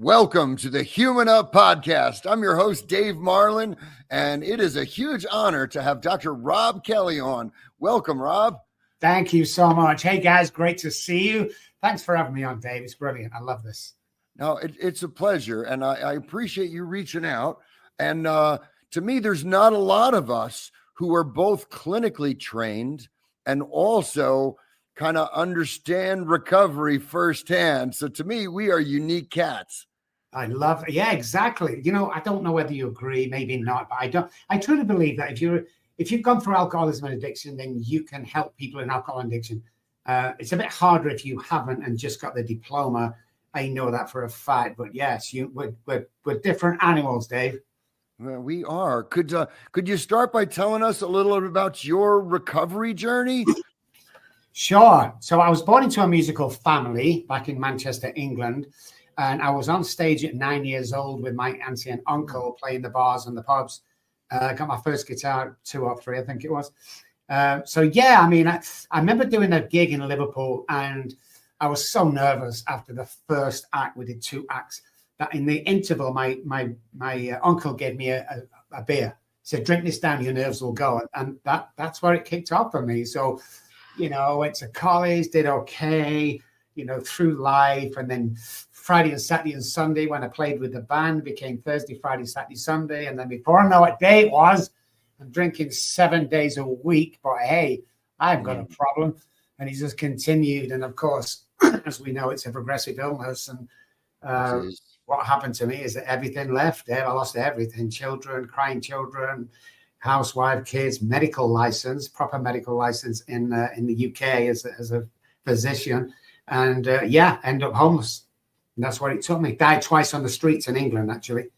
Welcome to the Human Up Podcast. I'm your host, Dave Marlon, and it is a huge honor to have Dr. Robb Kelly on. Welcome, Robb. Thank you so much. Hey, guys, great to see you. Thanks for having me on, Dave. It's brilliant. I love this. No, it's a pleasure, and I appreciate you reaching out. And to me, there's not a lot of us who are both clinically trained and also kind of understand recovery firsthand. So to me, we are unique cats. I love it. Yeah, exactly. You know, I don't know whether you agree, maybe not, but I truly believe that if you've gone through alcoholism and addiction, then you can help people in alcohol addiction. It's a bit harder if you haven't and just got the diploma. I know that for a fact, but yes, we're different animals, Dave. Well, we are. Could you start by telling us a little bit about your recovery journey? Sure. So I was born into a musical family back in Manchester, England, and I was on stage at 9 years old with my auntie and uncle playing the bars and the pubs. I got my first guitar, 2 or 3, I think it was. So yeah, I mean, I remember doing a gig in Liverpool, and I was so nervous after the first act. We did 2 acts. That in the interval, my uncle gave me a beer. He said, "Drink this down, your nerves will go," and that's where it kicked off for me. So, you know, went to college, did okay, you know, through life. And then Friday and Saturday and Sunday, when I played with the band, became Thursday, Friday, Saturday, Sunday. And then before I know what day it was, I'm drinking 7 days a week. But hey, I've got a problem. And he just continued. And of course, as we know, it's a progressive illness. And what happened to me is that everything left there. I lost everything: children, crying children, housewife, kids, medical license, proper medical license in the UK as a physician, and end up homeless. And that's where it took me. Died twice on the streets in England, actually.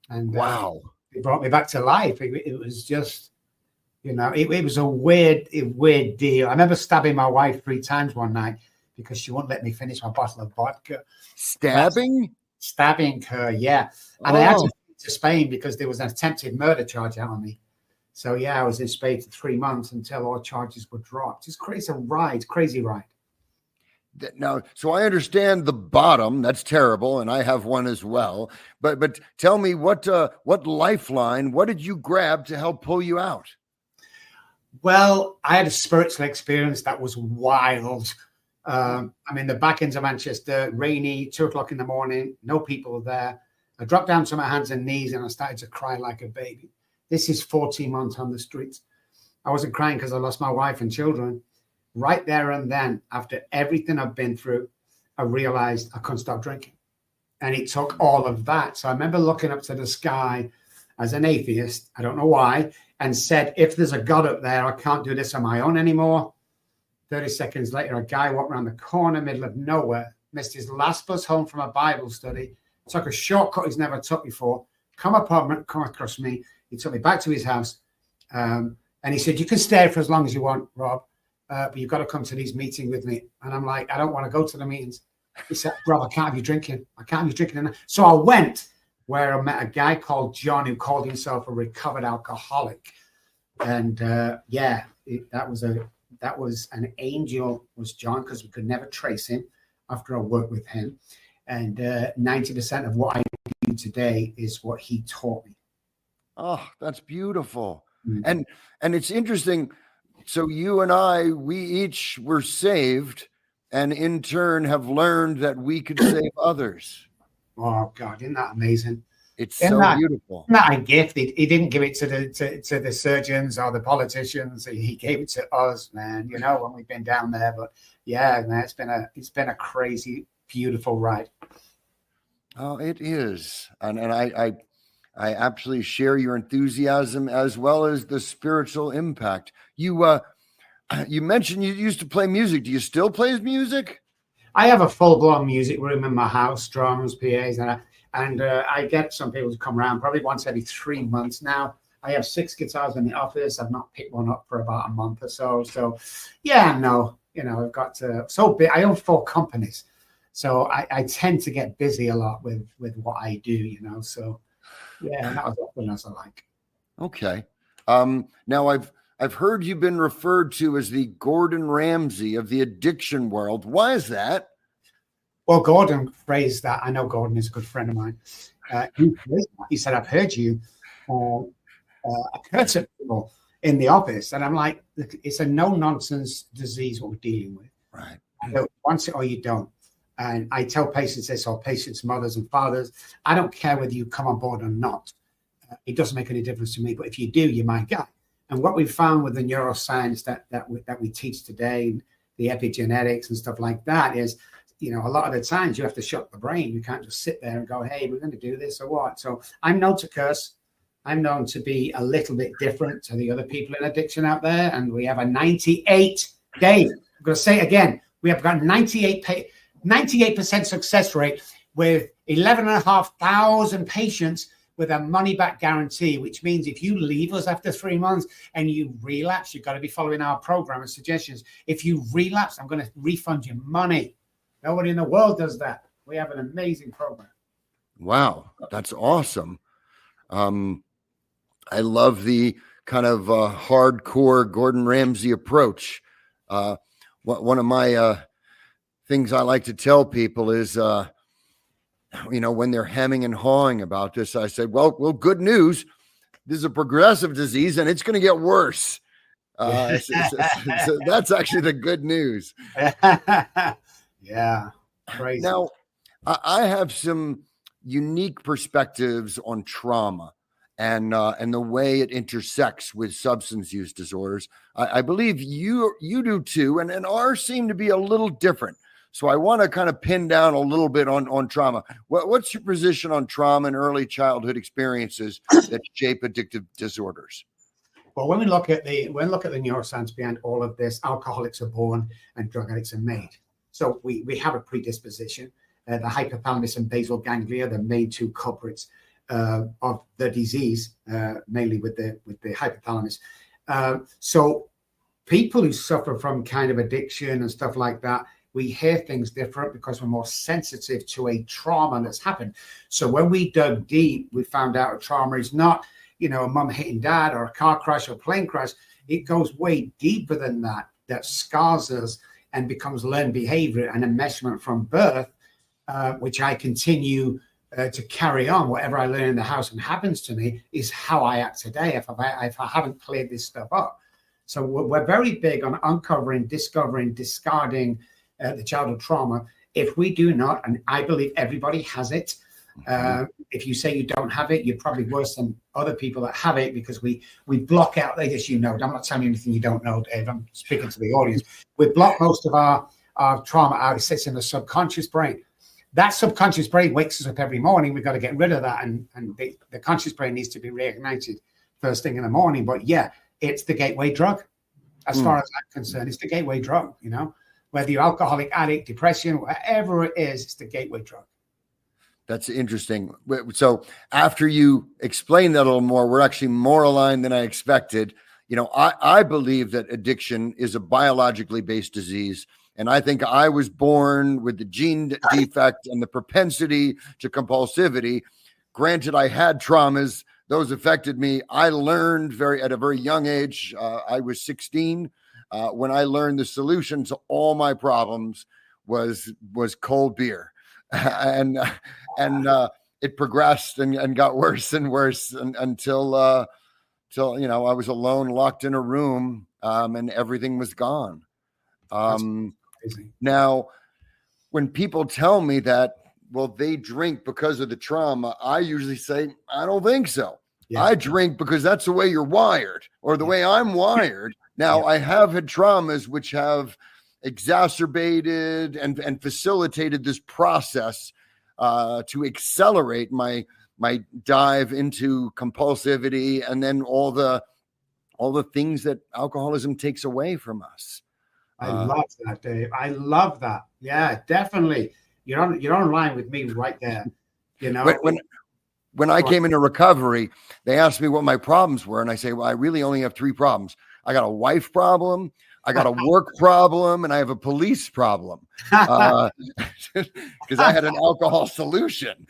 And wow, it brought me back to life. It was just, you know, it was a weird deal. I remember stabbing my wife 3 times one night because she wouldn't let me finish my bottle of vodka. Stabbing her, yeah. And I had to flee to Spain because there was an attempted murder charge out on me. So yeah, I was in Spain for 3 months until all charges were dropped. It's crazy ride. Now, so I understand the bottom. That's terrible, and I have one as well. But tell me, what lifeline? What did you grab to help pull you out? Well, I had a spiritual experience that was wild. I'm in the back end of Manchester, rainy, 2:00 in the morning, no people there. I dropped down to my hands and knees and I started to cry like a baby. This is 14 months on the streets. I wasn't crying because I lost my wife and children. Right there and then, after everything I've been through, I realized I couldn't stop drinking. And it took all of that. So I remember looking up to the sky as an atheist, I don't know why, and said, if there's a God up there, I can't do this on my own anymore. 30 seconds later, a guy walked around the corner, middle of nowhere, missed his last bus home from a Bible study, took a shortcut he's never took before, come across me. He took me back to his house, and he said, "You can stay for as long as you want, Rob, but you've got to come to these meetings with me." And I'm like, "I don't want to go to the meetings." He said, "Rob, I can't have you drinking. I can't have you drinking." So I went where I met a guy called John who called himself a recovered alcoholic. And that was an angel, was John, because we could never trace him after I worked with him. And 90% of what I do today is what he taught me. Oh, that's beautiful. Mm-hmm. And it's interesting. So you and I, we each were saved and in turn have learned that we could save others. Oh God, isn't that amazing? It's so beautiful. Isn't that a gift? He didn't give it to the surgeons or the politicians. He gave it to us, man. You know, when we've been down there. But yeah, man, it's been a crazy, beautiful ride. Oh, it is. And I absolutely share your enthusiasm as well as the spiritual impact. You mentioned you used to play music. Do you still play music? I have a full-blown music room in my house, drums, PAs, and I get some people to come around probably once every 3 months now. I have 6 guitars in the office. I've not picked one up for about a month or so. So, yeah, no, you know, I've got so big. I own 4 companies, so I tend to get busy a lot with what I do, you know. So, yeah, not as often as I like. Okay. Now I've heard you've been referred to as the Gordon Ramsay of the addiction world. Why is that? Well, Gordon phrased that. I know Gordon is a good friend of mine. He said, "I've heard you curse at people in the office," and I'm like, "Look, it's a no-nonsense disease what we're dealing with. Right. You want it or you don't." And I tell patients this, or patients' mothers and fathers, I don't care whether you come on board or not. It doesn't make any difference to me. But if you do, you're my guy. And what we found with the neuroscience that we teach today, the epigenetics and stuff like that, is, a lot of the times you have to shut the brain. You can't just sit there and go, "Hey, we're going to do this or what." So I'm known to curse. I'm known to be a little bit different to the other people in addiction out there. And we have a 98-day, I'm going to say it again, we have got 98% success rate with 11,500 patients with a money-back guarantee, which means if you leave us after 3 months and you relapse, you've got to be following our program and suggestions. If you relapse, I'm going to refund your money. Nobody in the world does that. We have an amazing program. Wow, that's awesome. I love the kind of hardcore Gordon Ramsay approach. One of my things I like to tell people is, when they're hemming and hawing about this, I said, well, good news. This is a progressive disease and it's going to get worse. So that's actually the good news. Yeah. Crazy. Now, I have some unique perspectives on trauma and the way it intersects with substance use disorders. I believe you do too, and ours seem to be a little different. So I want to kind of pin down a little bit on trauma. What's your position on trauma and early childhood experiences that shape addictive disorders? Well, when we look at the neuroscience behind all of this, alcoholics are born and drug addicts are made. So we have a predisposition. The hypothalamus and basal ganglia, the main two culprits of the disease, mainly with the hypothalamus. So people who suffer from kind of addiction and stuff like that, we hear things different because we're more sensitive to a trauma that's happened. So when we dug deep, we found out a trauma is not, a mom hitting dad or a car crash or plane crash. It goes way deeper than that scars us and becomes learned behavior and enmeshment from birth, which I continue to carry on. Whatever I learn in the house and happens to me is how I act today if I haven't cleared this stuff up. So we're very big on uncovering, discovering, discarding the childhood trauma. If we do not, and I believe everybody has it, if you say you don't have it, you're probably worse than other people that have it, because we block out, as you know, I'm not telling you anything you don't know, Dave, I'm speaking to the audience. We block most of our trauma out. It sits in the subconscious brain. That subconscious brain wakes us up every morning. We've got to get rid of that, and the conscious brain needs to be reignited first thing in the morning. But yeah, it's the gateway drug. As far as I'm concerned, it's the gateway drug, whether you're alcoholic, addict, depression, whatever it is, it's the gateway drug. That's interesting. So after you explain that a little more, we're actually more aligned than I expected. I believe that addiction is a biologically based disease. And I think I was born with the gene defect and the propensity to compulsivity. Granted, I had traumas. Those affected me. I learned at a very young age. I was 16 when I learned the solution to all my problems was cold beer. And it progressed and got worse and worse until I was alone, locked in a room, and everything was gone. Now, when people tell me that, well, they drink because of the trauma, I usually say, I don't think so. Yeah. I drink because that's the way you're wired, or the way I'm wired. Now, I have had traumas which have exacerbated and facilitated this process to accelerate my dive into compulsivity, and then all the things that alcoholism takes away from us. I love that, Dave. I love that. Yeah, definitely. You're on line with me right there. When I came into recovery, they asked me what my problems were, and I say, well, I really only have 3 problems. I got a wife problem, I got a work problem, and I have a police problem, because I had an alcohol solution.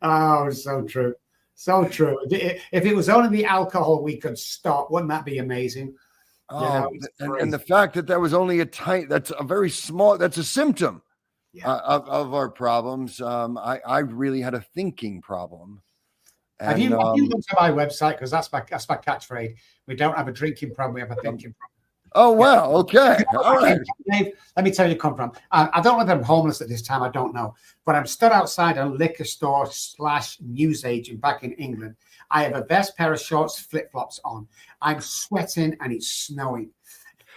Oh, so true. So true. If it was only the alcohol we could stop, wouldn't that be amazing? Oh, it's and the fact that was only that's a very small, that's a symptom of our problems. I really had a thinking problem. And, have you looked at my website? Because that's my catchphrase. We don't have a drinking problem, we have a thinking problem. Oh, wow. Okay. All right. Dave, let me tell you where you come from. I don't know whether I'm homeless at this time. I don't know. But I'm stood outside a liquor store / newsagent back in England. I have a vest, pair of shorts, flip-flops on. I'm sweating and it's snowing.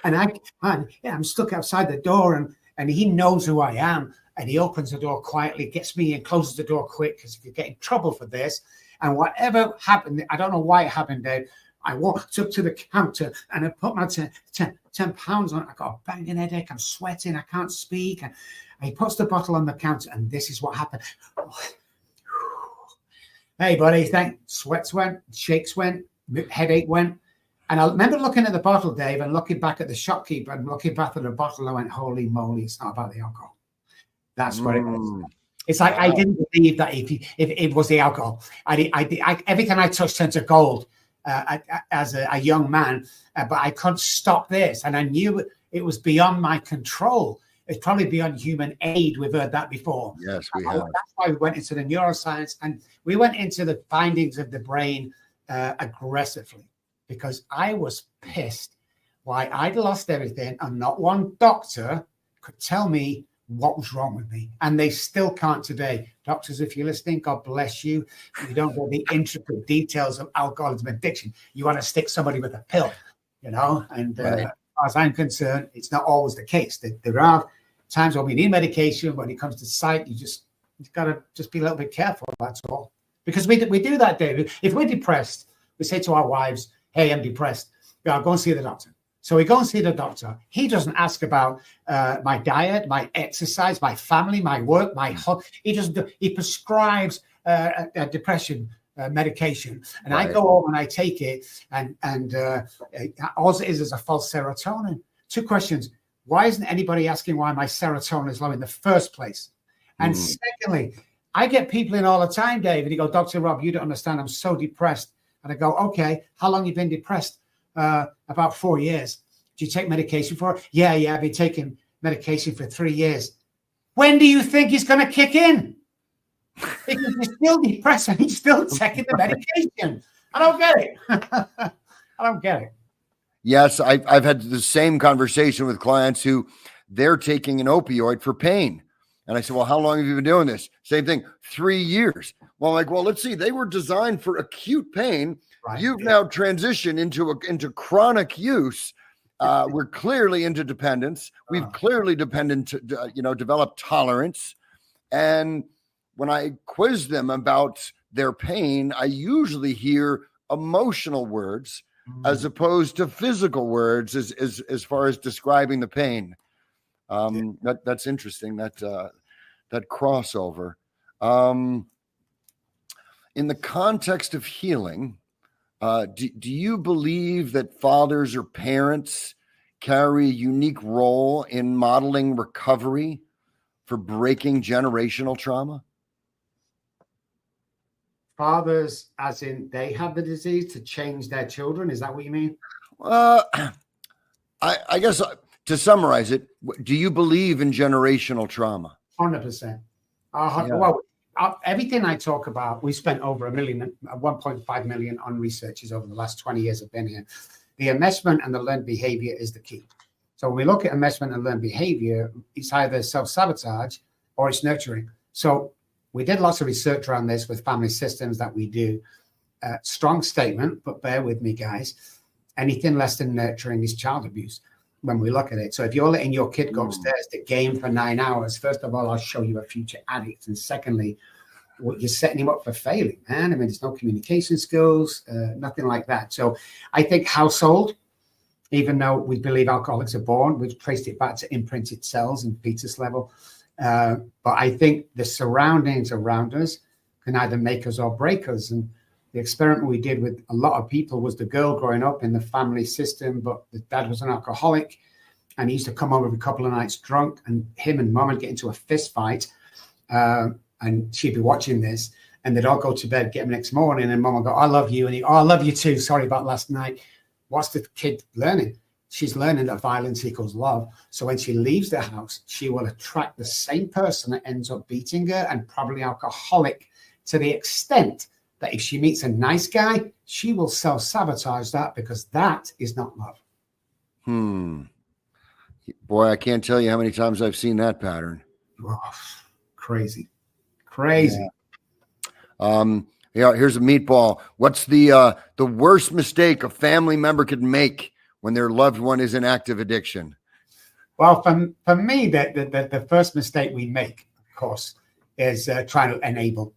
And I'm stuck outside the door and he knows who I am. And he opens the door quietly, gets me in, closes the door quick because he could get in trouble for this. And whatever happened, I don't know why it happened, Dave. I walked up to the counter and I put my 10 pounds on it. I got a banging headache. I'm sweating. I can't speak. And he puts the bottle on the counter and this is what happened. Hey, buddy, sweats went, shakes went, headache went. And I remember looking at the bottle, Dave, and looking back at the shopkeeper and looking back at the bottle. I went, holy moly, it's not about the alcohol. That's what it was. It's like I didn't believe that if it was the alcohol. Everything I touched turned to gold. As a young man, but I couldn't stop this. And I knew it was beyond my control. It's probably beyond human aid. We've heard that before. Yes, we have. That's why we went into the neuroscience and we went into the findings of the brain aggressively because I was pissed why I'd lost everything and not one doctor could tell me what was wrong with me. And they still can't today. Doctors, if you're listening, God bless you. You don't know the intricate details of alcoholism addiction. You want to stick somebody with a pill, And as far as I'm concerned, it's not always the case. There are times when we need medication. When it comes to sight, you've got to just be a little bit careful. That's all. Because we do that, David. If we're depressed, we say to our wives, hey, I'm depressed. Go and see the doctor. So we go and see the doctor. He doesn't ask about my diet, my exercise, my family, my work, he prescribes a depression medication. And I go home and I take it and all it is a false serotonin. 2 questions. Why isn't anybody asking why my serotonin is low in the first place? And secondly, I get people in all the time, Dave, and he go, Dr. Robb, you don't understand. I'm so depressed. And I go, okay, how long have you been depressed? About 4 years. Do you take medication for it? Yeah, I've been taking medication for 3 years. When do you think it's going to kick in? Because you're still depressed and you're still taking the medication. I don't get it. I don't get it. Yes, I've had the same conversation with clients who they're taking an opioid for pain. And I said, well, how long have you been doing this? Same thing, 3 years. Well, let's see. They were designed for acute pain. Right. You've now transitioned into chronic use. We're clearly into dependence. We've clearly developed tolerance. And when I quiz them about their pain, I usually hear emotional words as opposed to physical words as far as describing the pain. That's interesting. That crossover. In the context of healing, do you believe that fathers or parents carry a unique role in modeling recovery for breaking generational trauma? Fathers, as in they have the disease to change their children? Is that what you mean? I guess to summarize it, do you believe in generational trauma? 100%. Well, everything I talk about, we spent over 1.5 million on researchers over the last 20 years I've been here. The enmeshment and the learned behavior is the key. So when we look at enmeshment and learned behavior, it's either self-sabotage or it's nurturing. So we did lots of research around this with family systems that we do. Strong statement, but bear with me, guys. Anything less than nurturing is child abuse when we look at it. So if you're letting your kid go upstairs to game for 9 hours, first of all, I'll show you a future addict. And secondly, you're setting him up for failing, man. I mean, there's no communication skills, nothing like that. So I think household, even though we believe alcoholics are born, we've traced it back to imprinted cells and fetus level. But I think the surroundings around us can either make us or break us. And the experiment we did with a lot of people was the girl growing up in the family system, but the dad was an alcoholic and he used to come over a couple of nights drunk and him and mom would get into a fist fight. And she'd be watching this and they'd all go to bed, get him next morning and mom would go, I love you. And he, I love you too. Sorry about last night. What's the kid learning? she's learning that violence equals love. So when she leaves the house, she will attract the same person that ends up beating her and probably alcoholic, to the extent that if she meets a nice guy, she will self-sabotage that, because that is not love. Boy, I can't tell you how many times I've seen that pattern. Oh, crazy. Yeah, here's a meatball. What's the worst mistake a family member could make when their loved one is in active addiction? Well, for me, the first mistake we make, of course, is trying to enable.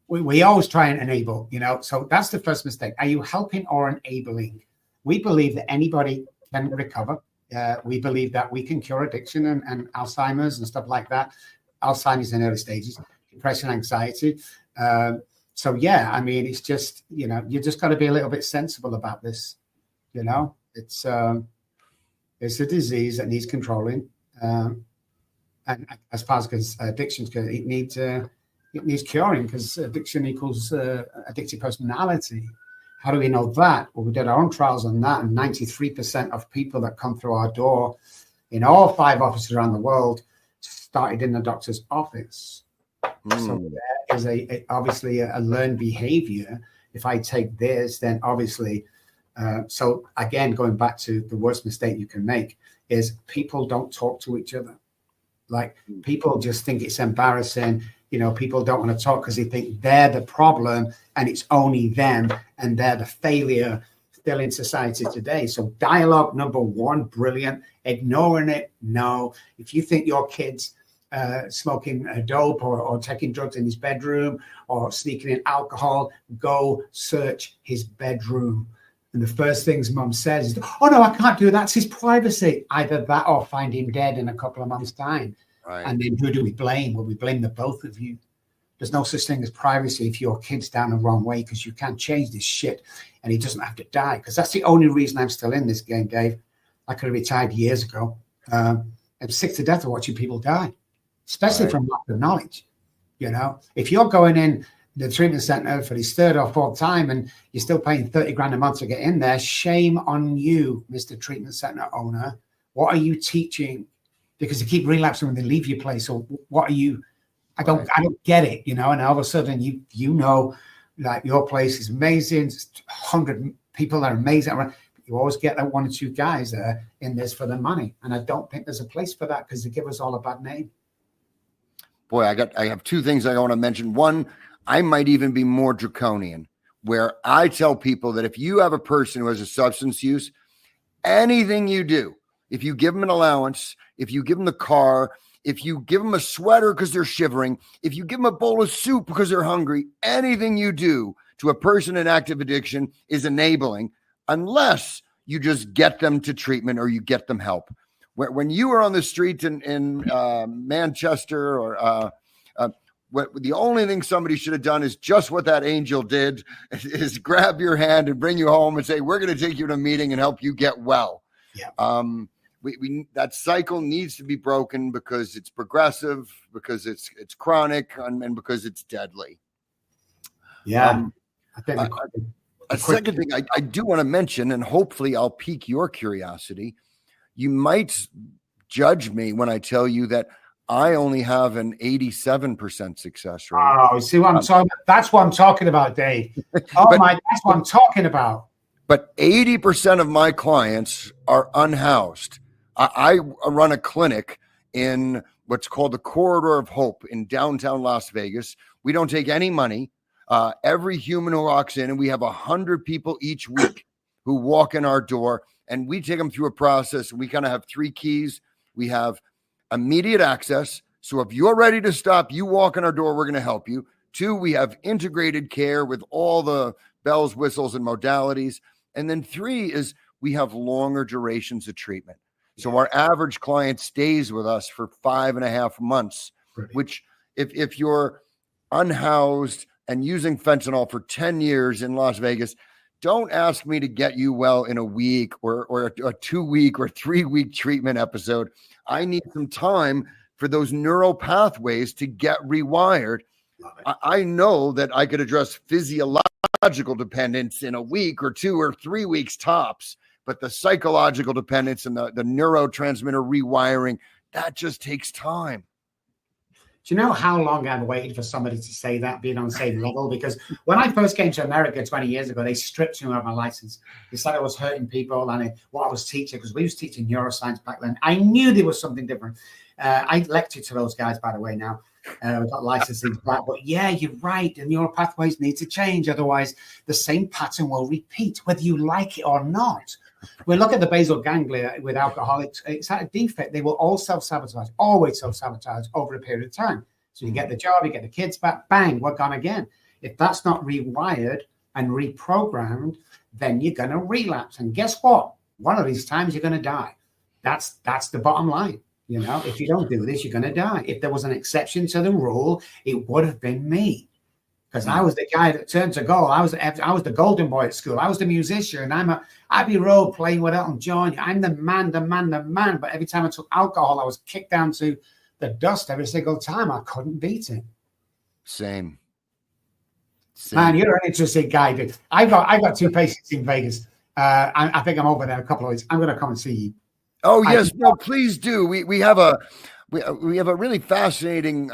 We always try and enable, so that's the first mistake. Are you helping or enabling? We believe that anybody can recover. We believe that we can cure addiction and Alzheimer's and stuff like that. Alzheimer's in early stages, depression, anxiety. So yeah, I mean, it's just, you just got to be a little bit sensible about this. It's a disease that needs controlling. And as far as addictions go, it needs curing, because addiction equals addictive personality. How do we know that? Well, we did our own trials on that, and 93% of people that come through our door in all 5 offices around the world started in the doctor's office. So there is obviously a learned behavior. If I take this, then obviously, so again, going back to the worst mistake you can make is people don't talk to each other. Like, people just think it's embarrassing. People don't want to talk because they think they're the problem and it's only them and they're the failure still in society today. So dialogue, number 1, brilliant. Ignoring it, no. If you think your kid's smoking dope or taking drugs in his bedroom or sneaking in alcohol, go search his bedroom. And the first things mum says is, oh no, I can't do that. It's his privacy. Either that or find him dead in a couple of months' time. Right. And then who do we blame? Well, we blame the both of you. There's no such thing as privacy if your kid's down the wrong way, because you can't change this shit and he doesn't have to die. Because that's the only reason I'm still in this game, Dave. I could have retired years ago. I'm sick to death of watching people die, especially from lack of knowledge. If you're going in the treatment center for his 3rd or 4th time and you're still paying 30 grand a month to get in there, shame on you, Mr. Treatment Center owner. What are you teaching? Because they keep relapsing when they leave your place. So what are you? I don't get it, and all of a sudden like your place is amazing. 100 people are amazing. You always get that 1 or 2 guys that are in this for the money. And I don't think there's a place for that, because they give us all a bad name. Boy, I have 2 things I want to mention. One, I might even be more draconian, where I tell people that if you have a person who has a substance use, anything you do, if you give them an allowance, if you give them the car, if you give them a sweater because they're shivering, if you give them a bowl of soup because they're hungry, anything you do to a person in active addiction is enabling, unless you just get them to treatment or you get them help. When you were on the street in Manchester or the only thing somebody should have done is just what that angel did, is grab your hand and bring you home and say, we're going to take you to a meeting and help you get well. Yeah. We that cycle needs to be broken, because it's progressive, because it's chronic, and because it's deadly. Yeah. I think a second thing I do want to mention, and hopefully I'll pique your curiosity. You might judge me when I tell you that I only have an 87% success rate. Oh, see what I'm talking about? That's what I'm talking about, Dave. Oh, that's what I'm talking about. But 80% of my clients are unhoused. I run a clinic in what's called the Corridor of Hope in downtown Las Vegas. We don't take any money. Every human who walks in, and we have 100 people each week who walk in our door, and we take them through a process. We kind of have 3 keys. We have immediate access. So if you're ready to stop, you walk in our door, we're going to help you. 2, we have integrated care with all the bells, whistles, and modalities. And then 3 is we have longer durations of treatment. So our average client stays with us for 5.5 months, which if you're unhoused and using fentanyl for 10 years in Las Vegas, don't ask me to get you well in a week or a 2-week or 3-week treatment episode. I need some time for those neural pathways to get rewired. I know that I could address physiological dependence in a week or 2 or 3 weeks tops, but the psychological dependence and the neurotransmitter rewiring, that just takes time. Do you know how long I've waited for somebody to say that, being on the same level? Because when I first came to America 20 years ago, they stripped me of my license. They said I was hurting people and what I was teaching, because we was teaching neuroscience back then. I knew there was something different. I lectured to those guys, by the way, now. We've got licenses back. But yeah, you're right. The neural pathways need to change. Otherwise, the same pattern will repeat, whether you like it or not. We look at the basal ganglia with alcoholics. It's at a defect. They will all self-sabotage, always self-sabotage over a period of time. So you get the job, you get the kids back, bang, we're gone again. If that's not rewired and reprogrammed, then you're going to relapse. And guess what? One of these times you're going to die. That's the bottom line. You know, if you don't do this, you're going to die. If there was an exception to the rule, it would have been me. Because I was the guy that turned to gold. I was the golden boy at school. I was the musician. I'm a Abbey Road playing with Elton John. I'm the man. But every time I took alcohol, I was kicked down to the dust every single time. I couldn't beat it. Same. Man, you're an interesting guy, dude. I got 2 patients in Vegas. I think I'm over there in a couple of weeks. I'm going to come and see you. Oh yes, no, please do. We have a really fascinating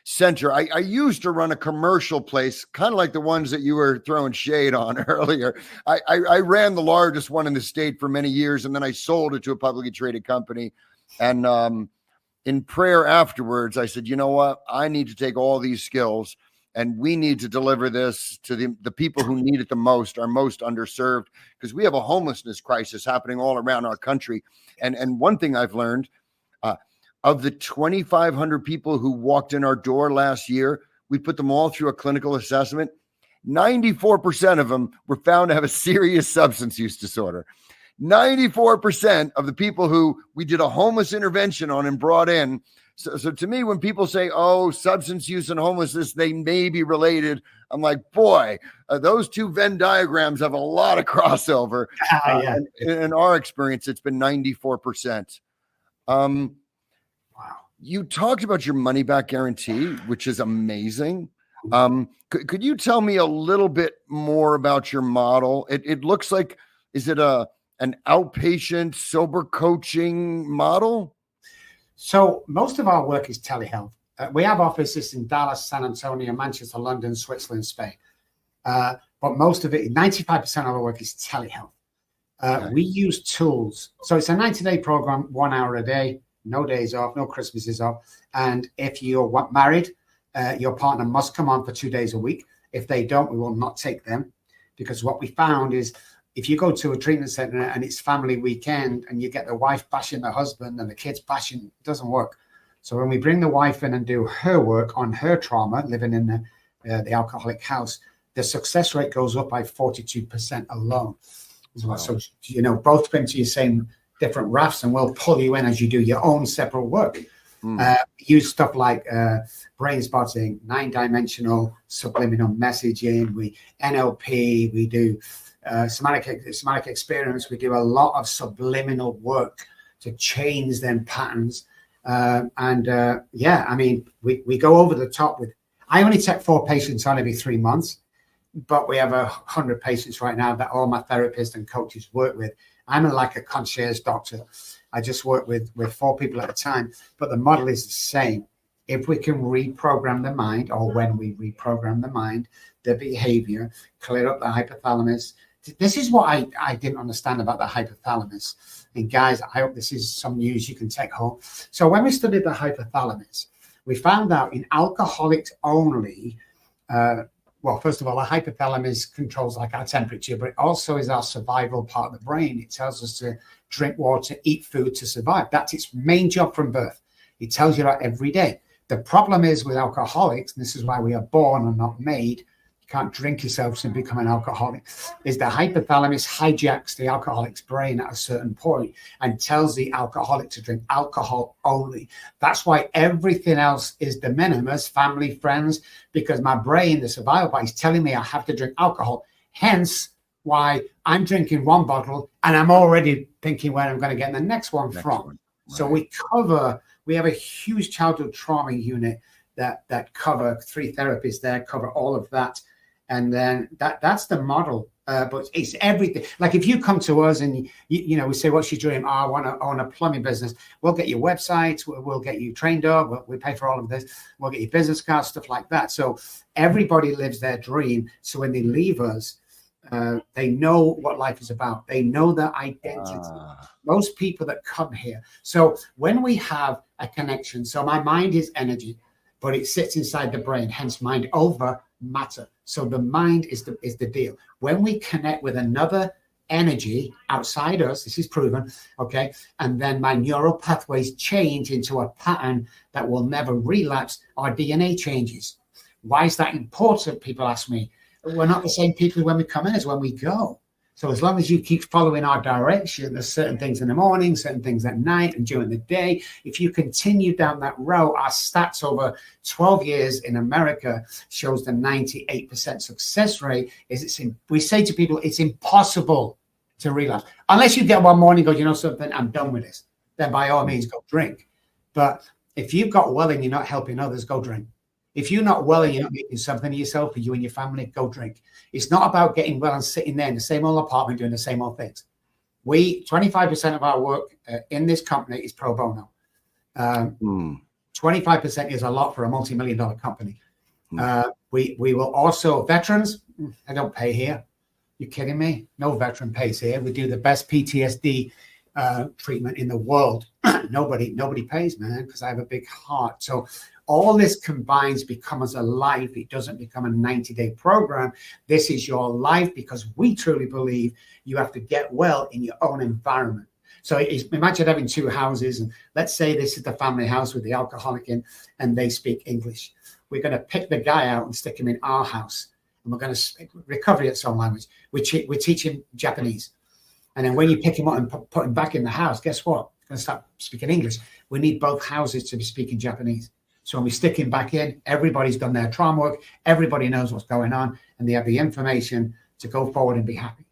center. I used to run a commercial place, kind of like the ones that you were throwing shade on earlier. I ran the largest one in the state for many years, and then I sold it to a publicly traded company. And in prayer afterwards, I said, you know what? I need to take all these skills, and we need to deliver this to the people who need it the most, are most underserved, because we have a homelessness crisis happening all around our country. And one thing I've learned, of the 2,500 people who walked in our door last year, we put them all through a clinical assessment. 94% of them were found to have a serious substance use disorder. 94% of the people who we did a homeless intervention on and brought in. So to me, when people say, oh, substance use and homelessness, they may be related, I'm like, boy, those two Venn diagrams have a lot of crossover. Yeah. In our experience, it's been 94%. Wow. You talked about your money back guarantee, which is amazing. Could you tell me a little bit more about your model? It looks like, is it an outpatient sober coaching model? So most of our work is telehealth. We have offices in Dallas, San Antonio, Manchester, London, Switzerland, Spain. But most of it, 95% of our work is telehealth. Okay. We use tools. So it's a 90-day program, 1 hour a day, no days off, no Christmases off. And if you're married, your partner must come on for 2 days a week. If they don't, we will not take them. Because what we found is, if you go to a treatment center and it's family weekend and you get the wife bashing the husband and the kids bashing, it doesn't work. So when we bring the wife in and do her work on her trauma, living in the alcoholic house, the success rate goes up by 42% alone. Wow. So, you know, both been to your same different rafts, and we'll pull you in as you do your own separate work. Use stuff like brain spotting, 9-dimensional subliminal messaging, NLP, we do somatic experience. We do a lot of subliminal work to change them patterns. Yeah, I mean, we go over the top with, I only take 4 patients on every 3 months, but we have 100 patients right now that all my therapists and coaches work with. I'm like a concierge doctor. I just work with 4 people at a time, but the model is the same. If we can reprogram the mind, or when we reprogram the mind, the behavior, clear up the hypothalamus. This is what I didn't understand about the hypothalamus. And guys, I hope this is some news you can take home. So when we studied the hypothalamus, we found out in alcoholics only, well, first of all, the hypothalamus controls like our temperature, but it also is our survival part of the brain. It tells us to drink water, eat food to survive. That's its main job from birth. It tells you that every day. The problem is with alcoholics, and this is why we are born and not made, you can't drink yourself and become an alcoholic, is the hypothalamus hijacks the alcoholic's brain at a certain point and tells the alcoholic to drink alcohol only. That's why everything else is de minimis, family, friends, because my brain, the survival part, is telling me I have to drink alcohol. Hence why I'm drinking 1 bottle and I'm already thinking where I'm going to get the next one from. Right. So we have a huge childhood trauma unit that cover 3 therapists there, cover all of that. And then that's the model. But it's everything. Like if you come to us and we say, "What's your dream?" I want to own a plumbing business. We'll get your website. We'll get you trained up. We pay for all of this. We'll get you business cards, stuff like that. So everybody lives their dream. So when they leave us, they know what life is about. They know their identity. Most people that come here. So when we have a connection, so my mind is energy, but it sits inside the brain. Hence, mind over matter. So the mind is the deal. When we connect with another energy outside us, this is proven, okay, and then my neural pathways change into a pattern that will never relapse, our DNA changes. Why is that important? People ask me. We're not the same people when we come in as when we go. So as long as you keep following our direction, there's certain things in the morning, certain things at night and during the day. If you continue down that road, our stats over 12 years in America shows the 98% success rate. We say to people, it's impossible to relapse. Unless you get one morning and go, you know something, I'm done with this. Then by all means, go drink. But if you've got well and you're not helping others, go drink. If you're not well and you're not making something of yourself for you and your family, go drink. It's not about getting well and sitting there in the same old apartment doing the same old things. 25% of our work in this company is pro bono. 25% is a lot for a multi-million-dollar company. We will also, veterans, I don't pay here. You kidding me? No veteran pays here. We do the best PTSD treatment in the world. Nobody pays, man, because I have a big heart. So all this combines becomes a life. It doesn't become a 90-day program. This is your life because we truly believe you have to get well in your own environment. So imagine having two houses, and let's say this is the family house with the alcoholic in, and they speak English. We're going to pick the guy out and stick him in our house, and we're going to recovery its own language. We teach him Japanese. And then when you pick him up and put him back in the house, guess what? He's going to start speaking English. We need both houses to be speaking Japanese. So when we stick him back in, everybody's done their trauma work. Everybody knows what's going on, and they have the information to go forward and be happy.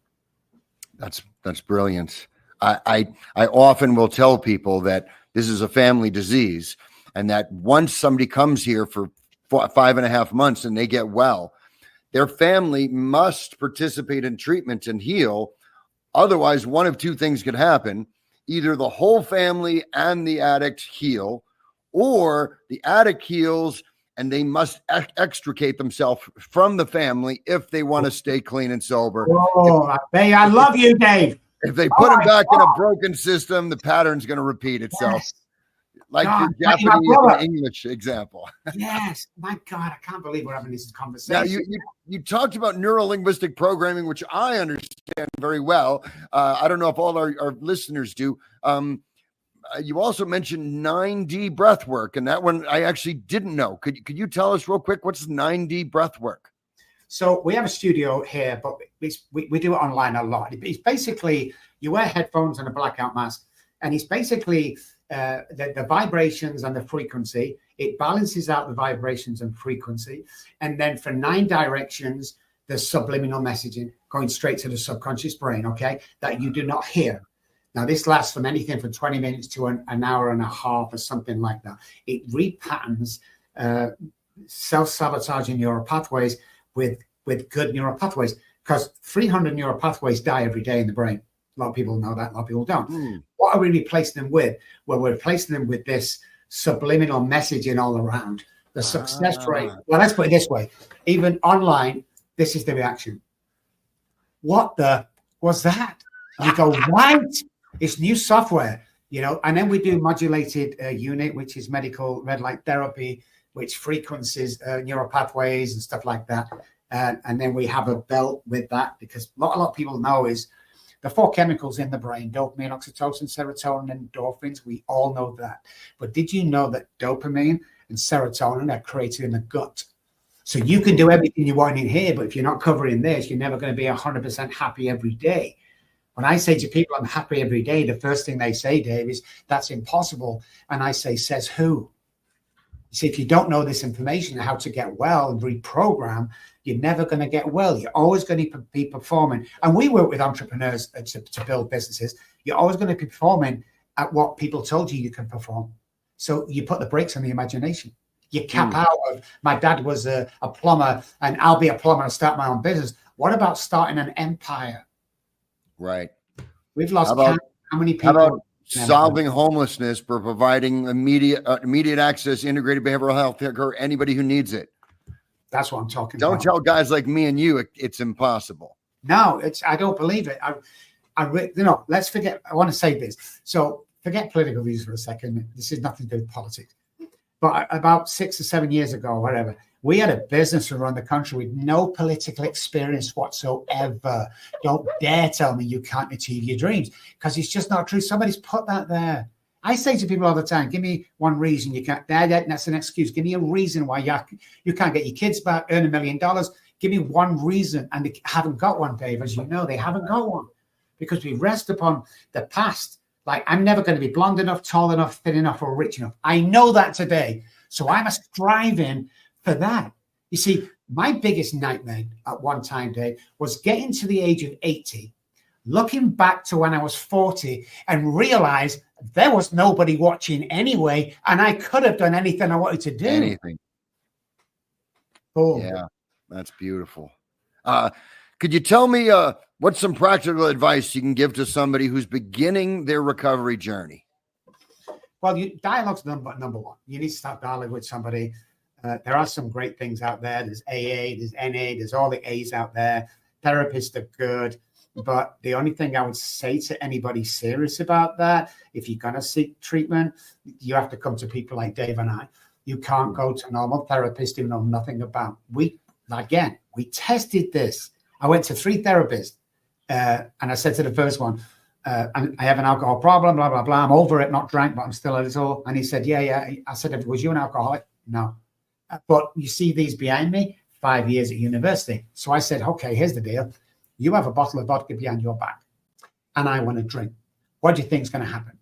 That's brilliant. I often will tell people that this is a family disease, and that once somebody comes here for 5.5 months and they get well, their family must participate in treatment and heal. Otherwise, one of two things could happen. Either the whole family and the addict heal, or the addict heals and they must extricate themselves from the family if they want to stay clean and sober. Oh, I love you, Dave. If they put them back in a broken system, the pattern's going to repeat itself. Yes. Like God, your Japanese and English example. Yes. My God, I can't believe we're having this conversation. Now, you talked about neuro-linguistic programming, which I understand very well. I don't know if all our listeners do. You also mentioned 9D breath work, and that one I actually didn't know. Could you tell us real quick, what's 9D breath work? So we have a studio here, but we do it online a lot. It's basically, you wear headphones and a blackout mask, and it's basically the vibrations and the frequency. It balances out the vibrations and frequency. And then for 9 directions, there's subliminal messaging going straight to the subconscious brain, okay, that you do not hear. Now, this lasts from anything from 20 minutes to an hour and a half or something like that. It repatterns self-sabotaging neural pathways with good neural pathways, because 300 neural pathways die every day in the brain. A lot of people know that, a lot of people don't. What are we replacing them with? Well, we're replacing them with this subliminal messaging all around. The success rate, well, let's put it this way. Even online, this is the reaction. What the was that? You go, right? It's new software, and then we do modulated unit, which is medical red light therapy, which frequencies neural pathways and stuff like that. And then we have a belt with that, because a lot of people know is the 4 chemicals in the brain: dopamine, oxytocin, serotonin, and endorphins. We all know that. But did you know that dopamine and serotonin are created in the gut? So you can do everything you want in here, but if you're not covering this, you're never going to be 100% happy every day. When I say to people, I'm happy every day, the first thing they say, Dave, is that's impossible. And I say, says who? See, if you don't know this information, how to get well and reprogram, you're never going to get well. You're always going to be performing. And we work with entrepreneurs to build businesses. You're always going to be performing at what people told you can perform. So you put the brakes on the imagination. You cap out of, my dad was a plumber and I'll be a plumber and start my own business. What about starting an empire? Right. We've lost How about, how many how people? about solving homelessness by providing immediate access, integrated behavioral health care for anybody who needs it? That's what I'm talking Don't about. tell guys like me and you it's impossible. No, I don't believe it. Let's forget. I want to say this. So forget political views for a second. This is nothing to do with politics. But about 6 or 7 years ago, or whatever, we had a business around the country with no political experience whatsoever. Don't dare tell me you can't achieve your dreams, because it's just not true. Somebody's put that there. I say to people all the time, give me one reason you can't. That's an excuse. Give me a reason why you can't get your kids back, earn $1 million. Give me one reason. And they haven't got one, Dave. As you know, they haven't got one, because we rest upon the past. Like, I'm never going to be blonde enough, tall enough, thin enough, or rich enough. I know that today. So I'm striving for that. You see, my biggest nightmare at one time, Dave, was getting to the age of 80, looking back to when I was 40 and realize there was nobody watching anyway, and I could have done anything I wanted to do. Anything. Boom. Yeah, that's beautiful. Could you tell me what's some practical advice you can give to somebody who's beginning their recovery journey? Well, dialogue's number one. You need to start dialogue with somebody. There are some great things out there. There's AA, there's NA, there's all the A's out there. Therapists are good. But the only thing I would say to anybody serious about that, if you're going to seek treatment, you have to come to people like Dave and I. You can't go to normal therapists who know nothing about. We tested this. I went to 3 therapists, and I said to the first one, I have an alcohol problem, blah, blah, blah. I'm over it, not drank, but I'm still a little. And he said, yeah. I said, was you an alcoholic? No. But you see these behind me, 5 years at university. So I said, okay, here's the deal. You have a bottle of vodka behind your back, and I want to drink. What do you think is going to happen?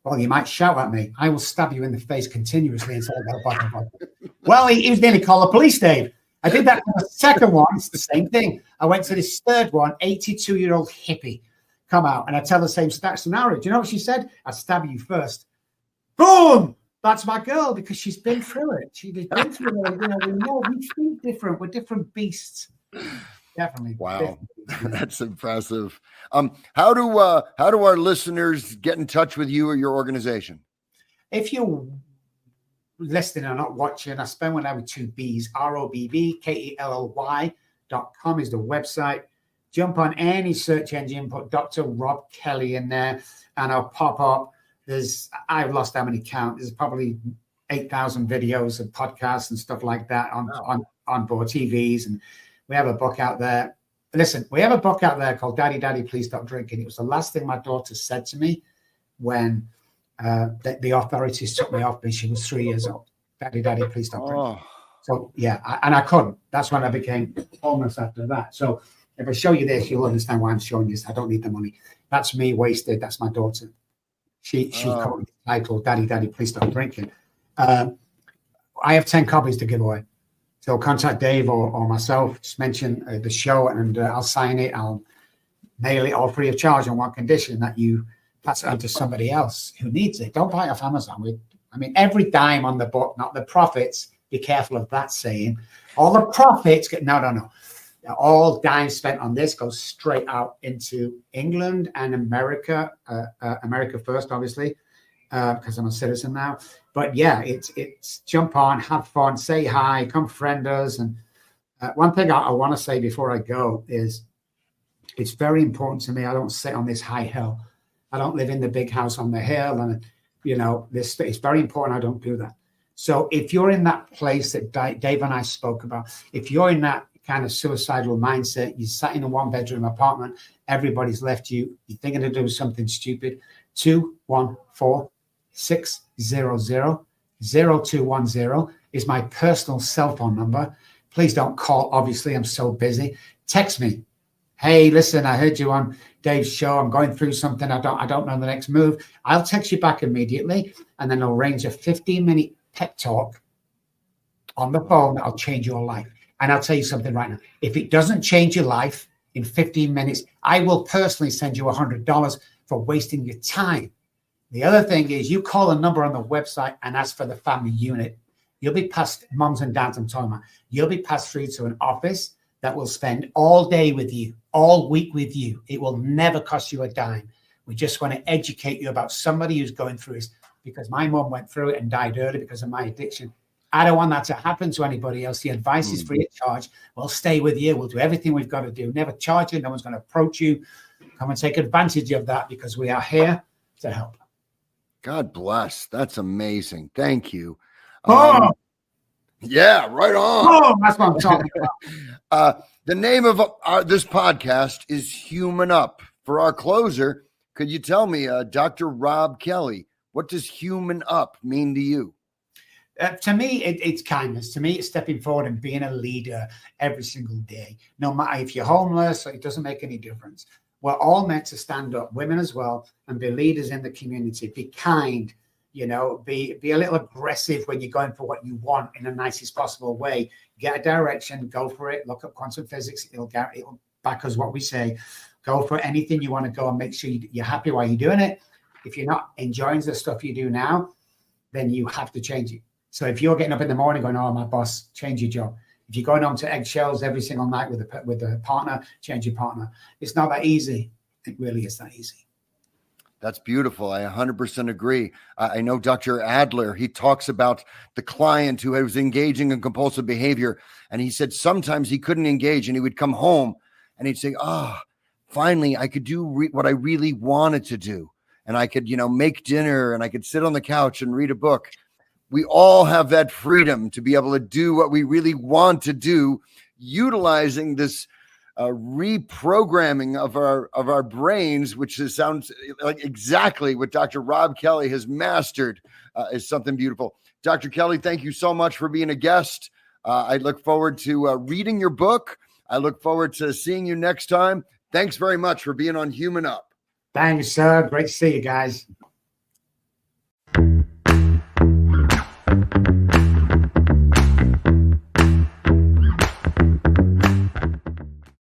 Well, you might shout at me. I will stab you in the face continuously until I got a bottle of vodka. Well, he was nearly called the police, Dave. I did that for the second one. It's the same thing. I went to this third one, 82-year-old hippie, come out, and I tell the same scenario. Do you know what she said? I stab you first. Boom! That's my girl, because she's been through it. She's been through it. We think different. We're different beasts. Definitely. Wow, that's impressive. How do our listeners get in touch with you or your organization? If you're listening or not watching, I spell one out with 2 B's. ROBBKELLY.com is the website. Jump on any search engine, put Dr. Robb Kelly in there, and I'll pop up. I've lost how many count. There's probably 8,000 videos and podcasts and stuff like that on board TVs, and we have a book out there. Listen, we have a book out there called Daddy, Daddy, Please Stop Drinking. It was the last thing my daughter said to me when the authorities took me off when she was 3 years old. Daddy, Daddy, please stop drinking. So, yeah, I couldn't. That's when I became homeless after that. So if I show you this, you'll understand why I'm showing this. I don't need the money. That's me wasted. That's my daughter. She called me the title, Daddy, Daddy, Please Stop Drinking. I have 10 copies to give away. So contact Dave or myself. Just mention the show, and I'll sign it. I'll mail it all free of charge on one condition, that you pass it on to somebody else who needs it. Don't buy it off Amazon. Every dime on the book, not the profits. Be careful of that saying. All the profits no. All dimes spent on this goes straight out into England and America. America first, obviously, because I'm a citizen now. But yeah, it's jump on, have fun, say hi, come friend us. And one thing I want to say before I go is, it's very important to me. I don't sit on this high hill. I don't live in the big house on the hill, and it's very important I don't do that. So if you're in that place that Dave and I spoke about, if you're in that kind of suicidal mindset, you sat in a 1-bedroom apartment, everybody's left you, you're thinking of doing something stupid, 214-600-0210 is my personal cell phone number. Please don't call. Obviously, I'm so busy. Text me. Hey, listen, I heard you on Dave's show. I'm going through something. I don't know the next move. I'll text you back immediately, and then I'll arrange a 15-minute pep talk on the phone that'll change your life. And I'll tell you something right now. If it doesn't change your life in 15 minutes, I will personally send you $100 for wasting your time. The other thing is, you call a number on the website and ask for the family unit. You'll be passed, moms and dads, I'm talking about. You'll be passed through to an office. that will spend all day with you, all week with you. It will never cost you a dime. We just want to educate you about somebody who's going through this, because my mom went through it and died early because of my addiction. I don't want that to happen to anybody else. The advice is free of charge. We'll stay with you. We'll do everything we've got to do. Never charge you. No one's going to approach you. Come and take advantage of that, because we are here to help. God bless. That's amazing. Thank you. Yeah, right on. Oh, that's what I'm talking about. The name of this podcast is Human Up. For our closer, could you tell me, Dr. Robb Kelly, what does human up mean to you? To me, it's kindness. To me, it's stepping forward and being a leader every single day. No matter if you're homeless, it doesn't make any difference. We're all meant to stand up, women as well, and be leaders in the community. Be kind, be a little aggressive when you're going for what you want in the nicest possible way. Get a direction, go for it. Look up quantum physics. It'll back us what we say. Go for anything you want to go, and make sure you're happy while you're doing it. If you're not enjoying the stuff you do now, then you have to change it. So if you're getting up in the morning going, oh, my boss, change your job. If you're going home to eggshells every single night with a partner, change your partner. It's not that easy. It really is that easy. That's beautiful. I 100% agree. I know Dr. Adler, he talks about the client who was engaging in compulsive behavior. And he said sometimes he couldn't engage, and he would come home and he'd say, finally, I could do what I really wanted to do. And I could, make dinner, and I could sit on the couch and read a book. We all have that freedom to be able to do what we really want to do, utilizing this reprogramming of our brains, which sounds like exactly what Dr. Robb Kelly has mastered, is something beautiful. Dr. Kelly, thank you so much for being a guest. I look forward to reading your book. I look forward to seeing you next time. Thanks very much for being on Human Up. Thanks, sir. Great to see you guys.